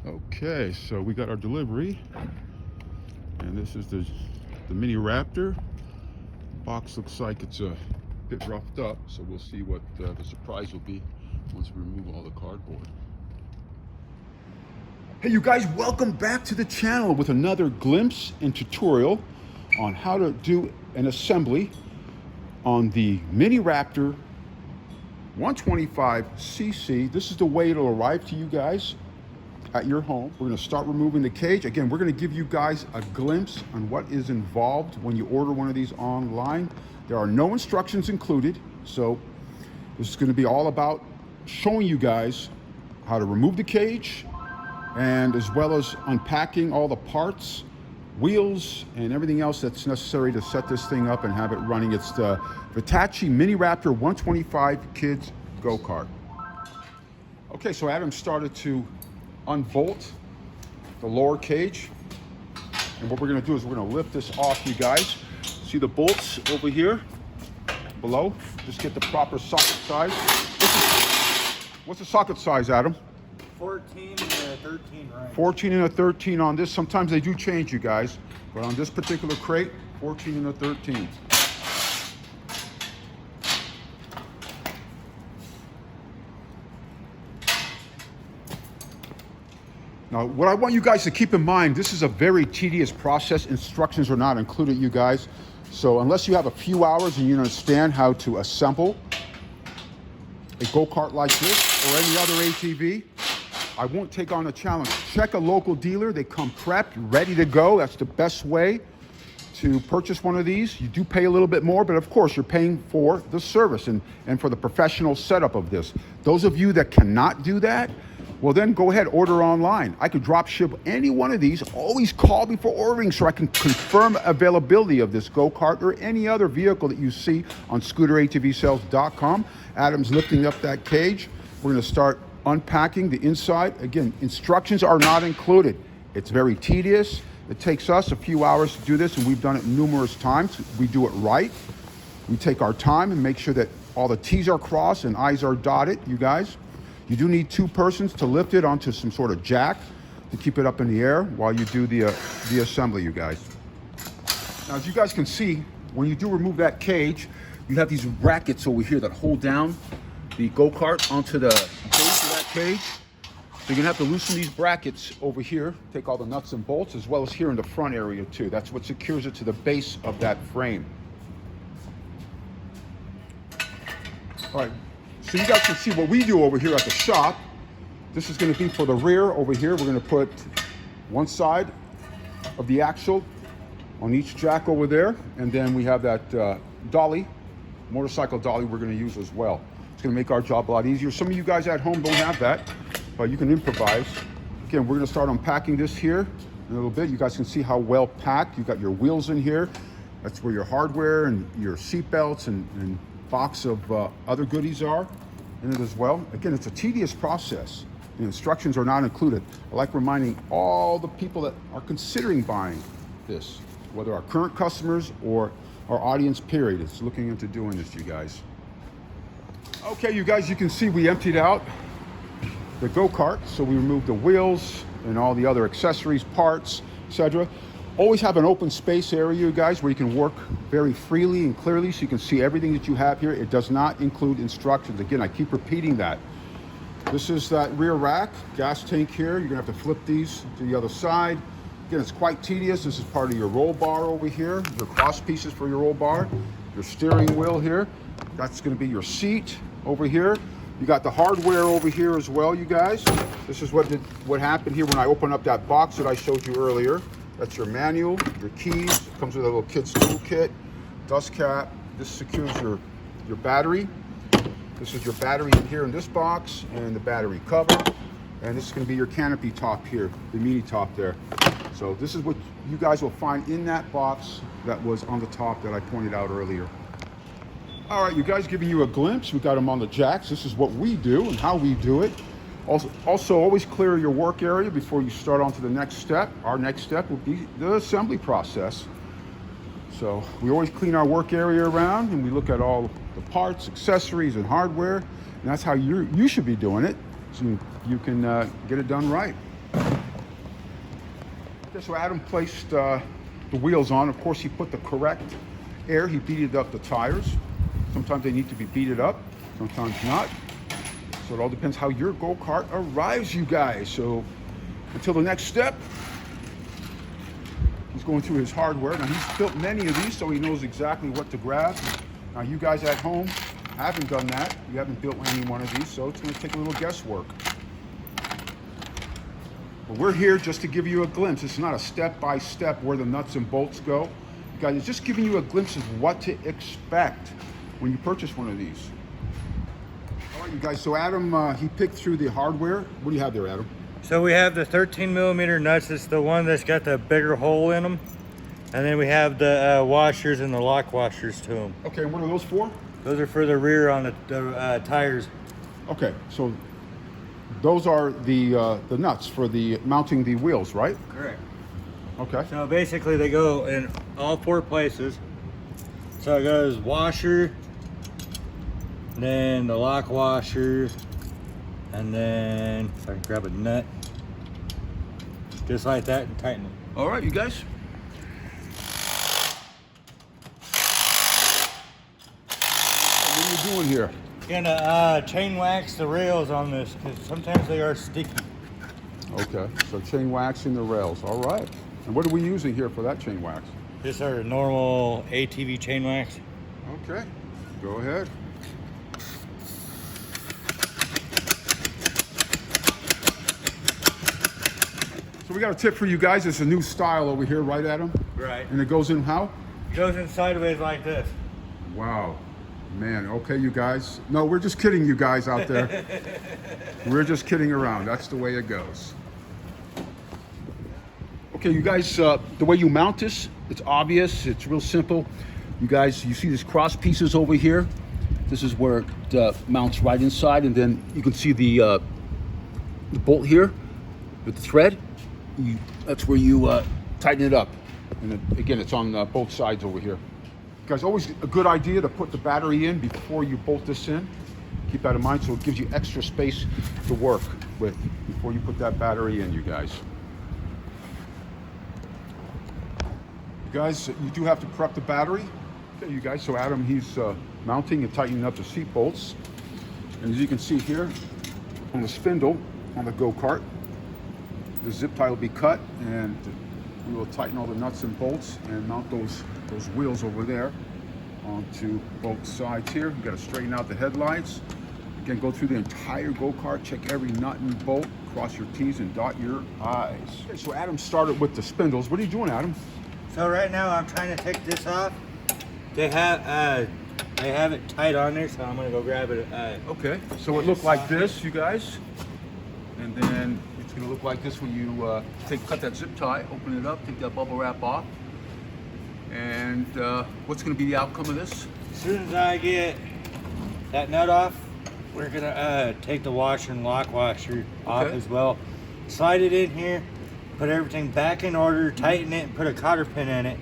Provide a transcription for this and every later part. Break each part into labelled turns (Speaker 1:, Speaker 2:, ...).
Speaker 1: Okay, so we got our delivery, and this is the mini Raptor. Box looks like it's a bit roughed up, so we'll see what the surprise will be once we remove all the cardboard. Hey you guys, welcome back to the channel with another glimpse and tutorial on how to do an assembly on the mini Raptor 125cc. This is the way it'll arrive to you guys at your home. We're going to start removing the cage. Again, we're going to give you guys a glimpse on what is involved when you order one of these online. There are no instructions included, so this is going to be all about showing you guys how to remove the cage, and as well as unpacking all the parts, wheels, and everything else that's necessary to set this thing up and have it running. It's the Vitacci Mini Raptor 125 Kids Go-Kart. Okay, so Adam started to unbolt the lower cage, and what we're going to do is we're going to lift this off, you guys. See the bolts over here below? Just get the proper socket size. What's the socket size, Adam?
Speaker 2: 14 and a 13 range. 14
Speaker 1: and a 13 on this. Sometimes they do change, you guys, but on this particular crate, 14 and a 13. Now, what I want you guys to keep in mind, this is a very tedious process. Instructions are not included, you guys. So unless you have a few hours and you understand how to assemble a go-kart like this or any other ATV, I won't take on a challenge. Check a local dealer. They come prepped, ready to go. That's the best way to purchase one of these. You do pay a little bit more, but of course you're paying for the service and for the professional setup of this. Those of you that cannot do that, well then go ahead, order online. I could drop ship any one of these. Always call before ordering so I can confirm availability of this go-kart or any other vehicle that you see on ScooterATVSales.com. Adam's lifting up that cage. We're gonna start unpacking the inside. Again, instructions are not included. It's very tedious. It takes us a few hours to do this, and we've done it numerous times. We do it right. We take our time and make sure that all the T's are crossed and I's are dotted, you guys. You do need two persons to lift it onto some sort of jack to keep it up in the air while you do the assembly, you guys. Now, as you guys can see, when you do remove that cage, you have these brackets over here that hold down the go-kart onto the base of that cage. So you're gonna have to loosen these brackets over here, take all the nuts and bolts, as well as here in the front area too. That's what secures it to the base of that frame. All right. So you guys can see what we do over here at the shop. This is going to be for the rear over here. We're going to put one side of the axle on each jack over there. And then we have that dolly, motorcycle dolly we're going to use as well. It's going to make our job a lot easier. Some of you guys at home don't have that, but you can improvise. Again, we're going to start unpacking this here in a little bit. You guys can see how well packed. You got your wheels in here. That's where your hardware and your seat belts and box of other goodies are in it as well. Again, it's a tedious process. The instructions are not included. I like reminding all the people that are considering buying this, whether our current customers or our audience period, is looking into doing this, you guys. Okay, you guys, you can see we emptied out the go-kart, so we removed the wheels and all the other accessories, parts, etc. Always have an open space area, you guys, where you can work very freely and clearly so you can see everything that you have here. It does not include instructions. Again, I keep repeating that. This is that rear rack, gas tank here. You're gonna have to flip these to the other side. Again, it's quite tedious. This is part of your roll bar over here, your cross pieces for your roll bar, your steering wheel here. That's gonna be your seat over here. You got the hardware over here as well, you guys. This is what happened here when I opened up that box that I showed you earlier. That's your manual, your keys. It comes with a little kid's toolkit, dust cap. This secures your battery. This is your battery here in this box, and the battery cover. And this is going to be your canopy top here, the mini top there. So this is what you guys will find in that box that was on the top that I pointed out earlier. All right, you guys, giving you a glimpse. We got them on the jacks. This is what we do and how we do it. Also, always clear your work area before you start on to the next step. Our next step will be the assembly process. So we always clean our work area around, and we look at all the parts, accessories, and hardware. And that's how you should be doing it, so you can get it done right. Okay, so Adam placed the wheels on. Of course, he put the correct air. He beaded up the tires. Sometimes they need to be beaded up, sometimes not. So it all depends how your go-kart arrives, you guys. So until the next step, he's going through his hardware. Now, he's built many of these, so he knows exactly what to grab. Now, you guys at home haven't done that. You haven't built any one of these, so it's going to take a little guesswork. But we're here just to give you a glimpse. It's not a step-by-step where the nuts and bolts go. You guys, it's just giving you a glimpse of what to expect when you purchase one of these. All right, you guys, so Adam, he picked through the hardware. What do you have there, Adam?
Speaker 2: So we have the 13mm nuts. It's the one that's got the bigger hole in them. And then we have the washers and the lock washers to them.
Speaker 1: Okay, what are those for?
Speaker 2: Those are for the rear on the tires.
Speaker 1: Okay, so those are the nuts for the mounting the wheels, right?
Speaker 2: Correct.
Speaker 1: Okay.
Speaker 2: So basically they go in all 4 places. So it goes washer, then the lock washer, and then if I can grab a nut, just like that, and tighten it.
Speaker 1: All right, you guys. What are you doing here?
Speaker 2: Gonna chain wax the rails on this because sometimes they are sticky.
Speaker 1: Okay, so chain waxing the rails. All right. And what are we using here for that chain wax?
Speaker 2: Just our normal ATV chain wax.
Speaker 1: Okay, go ahead. So we got a tip for you guys. It's a new style over here, right, Adam?
Speaker 2: Right.
Speaker 1: And it goes in how?
Speaker 2: It goes in sideways like this.
Speaker 1: Wow. Man, okay, you guys. No, we're just kidding, you guys out there. We're just kidding around. That's the way it goes. Okay, you guys, the way you mount this, it's obvious. It's real simple. You guys, you see these cross pieces over here? This is where it mounts right inside, and then you can see the bolt here with the thread. That's where you tighten it up. And then, again, it's on both sides over here. Guys, always a good idea to put the battery in before you bolt this in. Keep that in mind, so it gives you extra space to work with before you put that battery in, you guys. You guys, you do have to prep the battery. Okay, you guys, so Adam, he's mounting and tightening up the seat bolts. And as you can see here, on the spindle, on the go-kart, the zip tie will be cut, and we will tighten all the nuts and bolts and mount those wheels over there onto both sides here. You've got to straighten out the headlights. Again, go through the entire go-kart, check every nut and bolt, cross your T's and dot your I's. Okay, so Adam started with the spindles. What are you doing, Adam?
Speaker 2: So right now I'm trying to take this off. They have it tight on there, so I'm gonna go grab it.
Speaker 1: Okay, so it looked like this, you guys. And then it's gonna look like this when you cut that zip tie, open it up, take that bubble wrap off. And what's going to be the outcome of this?
Speaker 2: As soon as I get that nut off, we're going to take the washer and lock washer off as well. Slide it in here, put everything back in order, tighten it, and put a cotter pin in it.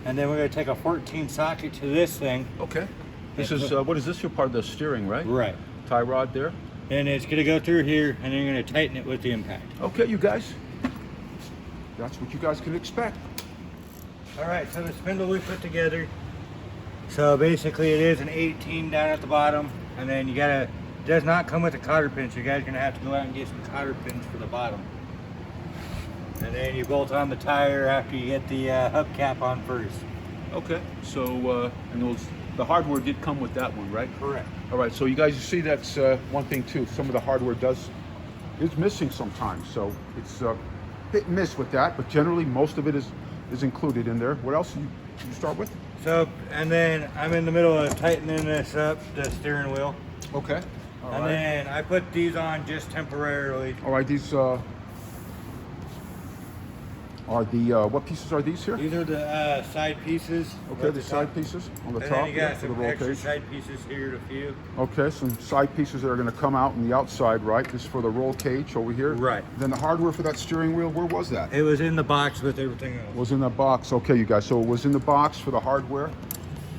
Speaker 2: And then we're going to take a 14 socket to this thing.
Speaker 1: Okay. This is, what is this? Your part of the steering, right?
Speaker 2: Right.
Speaker 1: Tie rod there.
Speaker 2: And it's going to go through here, and then you're going to tighten it with the impact.
Speaker 1: Okay, you guys. That's what you guys can expect.
Speaker 2: All right, so the spindle we put together. So basically it is an 18 down at the bottom, and then it does not come with a cotter pin, so you guys are gonna have to go out and get some cotter pins for the bottom. And then you bolt on the tire after you get the hubcap on first.
Speaker 1: Okay, so and the hardware did come with that one, right?
Speaker 2: Correct.
Speaker 1: All right, so you guys, you see that's one thing too. Some of the hardware is missing sometimes, so it's hit and miss with that, but generally most of it is included in there. What else you start with?
Speaker 2: So, and then I'm in the middle of tightening this up, the steering wheel.
Speaker 1: Okay.
Speaker 2: All right. Then I put these on just temporarily.
Speaker 1: All right, these are the, what pieces are these here?
Speaker 2: These are the side pieces.
Speaker 1: Okay, the side pieces on the
Speaker 2: and
Speaker 1: top.
Speaker 2: then you got
Speaker 1: for the
Speaker 2: some
Speaker 1: roll
Speaker 2: extra
Speaker 1: cage.
Speaker 2: side pieces here to few.
Speaker 1: Okay, some side pieces that are going to come out on the outside, right? This is for the roll cage over here.
Speaker 2: Right.
Speaker 1: Then the hardware for that steering wheel, where was that?
Speaker 2: It was in the box with everything else.
Speaker 1: Was in the box. Okay, you guys. So it was in the box for the hardware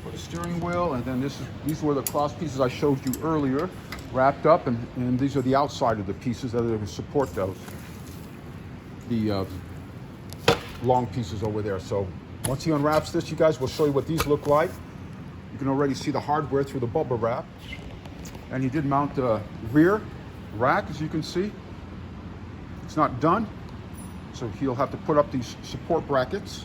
Speaker 1: for the steering wheel, and then these were the cross pieces I showed you earlier, wrapped up, and these are the outside of the pieces that are going to support those. The long pieces over there. So once he unwraps this, you guys, we'll show you what these look like. You can already see the hardware through the bubble wrap. And he did mount the rear rack, as you can see. It's not done, so he'll have to put up these support brackets.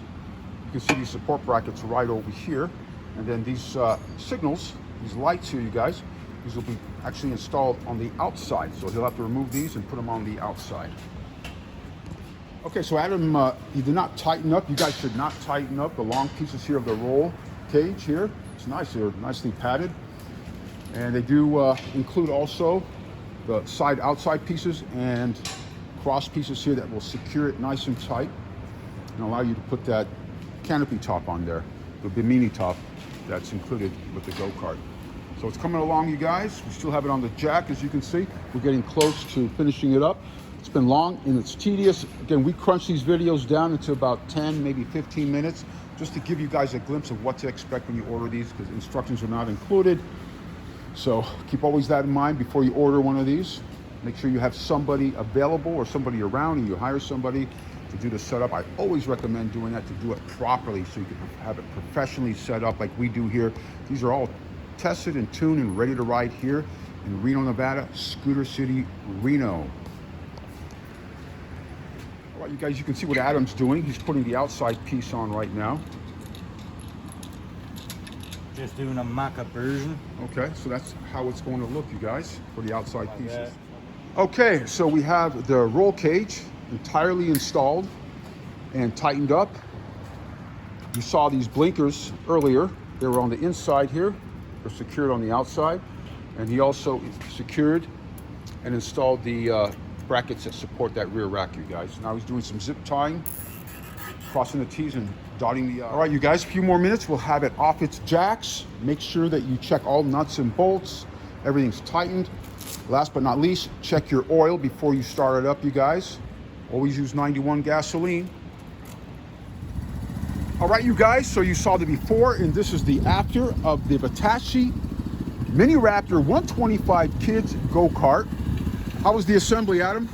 Speaker 1: You can see these support brackets right over here. And then these signals, these lights here, you guys, these will be actually installed on the outside. So he'll have to remove these and put them on the outside. Okay, so Adam, he did not tighten up. You guys should not tighten up the long pieces here of the roll cage here. It's nice, they're nicely padded. And they do include also the side outside pieces and cross pieces here that will secure it nice and tight and allow you to put that canopy top on there, the bimini top that's included with the Gokart. So it's coming along, you guys. We still have it on the jack, as you can see. We're getting close to finishing it up. It's been long and it's tedious. Again, we crunch these videos down into about 10, maybe 15 minutes, just to give you guys a glimpse of what to expect when you order these, because instructions are not included. So keep always that in mind before you order one of these. Make sure you have somebody available or somebody around, and you hire somebody to do the setup. I always recommend doing that, to do it properly, so you can have it professionally set up like we do here. These are all tested and tuned and ready to ride here in Reno, Nevada, Scooter City, Reno. All right, you guys, you can see what Adam's doing. He's putting the outside piece on right now.
Speaker 2: Just doing a mock-up version.
Speaker 1: Okay, so that's how it's going to look, you guys, for the outside pieces. Okay, so we have the roll cage entirely installed and tightened up. You saw these blinkers earlier. They were on the inside here. They're secured on the outside. And he also secured and installed the brackets that support that rear rack, you guys. Now he's doing some zip tying, crossing the T's and dotting the I's. All right, you guys, a few more minutes. We'll have it off its jacks. Make sure that you check all nuts and bolts. Everything's tightened. Last but not least, check your oil before you start it up, you guys. Always use 91 gasoline. All right, you guys, so you saw the before, and this is the after of the Vitacci Mini Raptor 125 Kids Go-Kart. How was the assembly, Adam?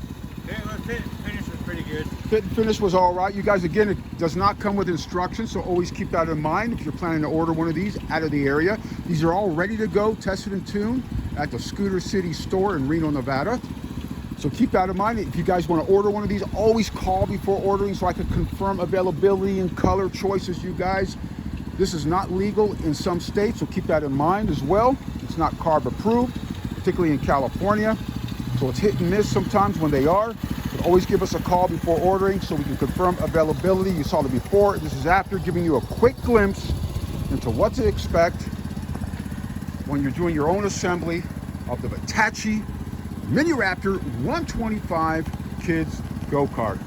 Speaker 2: Yeah, the fit and finish was pretty good.
Speaker 1: Fit and finish was all right. You guys, again, it does not come with instructions, so always keep that in mind if you're planning to order one of these out of the area. These are all ready to go, tested and tuned at the Scooter City store in Reno, Nevada. So keep that in mind. If you guys want to order one of these, always call before ordering so I can confirm availability and color choices, you guys. This is not legal in some states, so keep that in mind as well. It's not CARB approved, particularly in California. So it's hit and miss sometimes when they are. But always give us a call before ordering so we can confirm availability. You saw the before, this is after, giving you a quick glimpse into what to expect when you're doing your own assembly of the Vitacci Mini Raptor 125 Kids Go-Kart.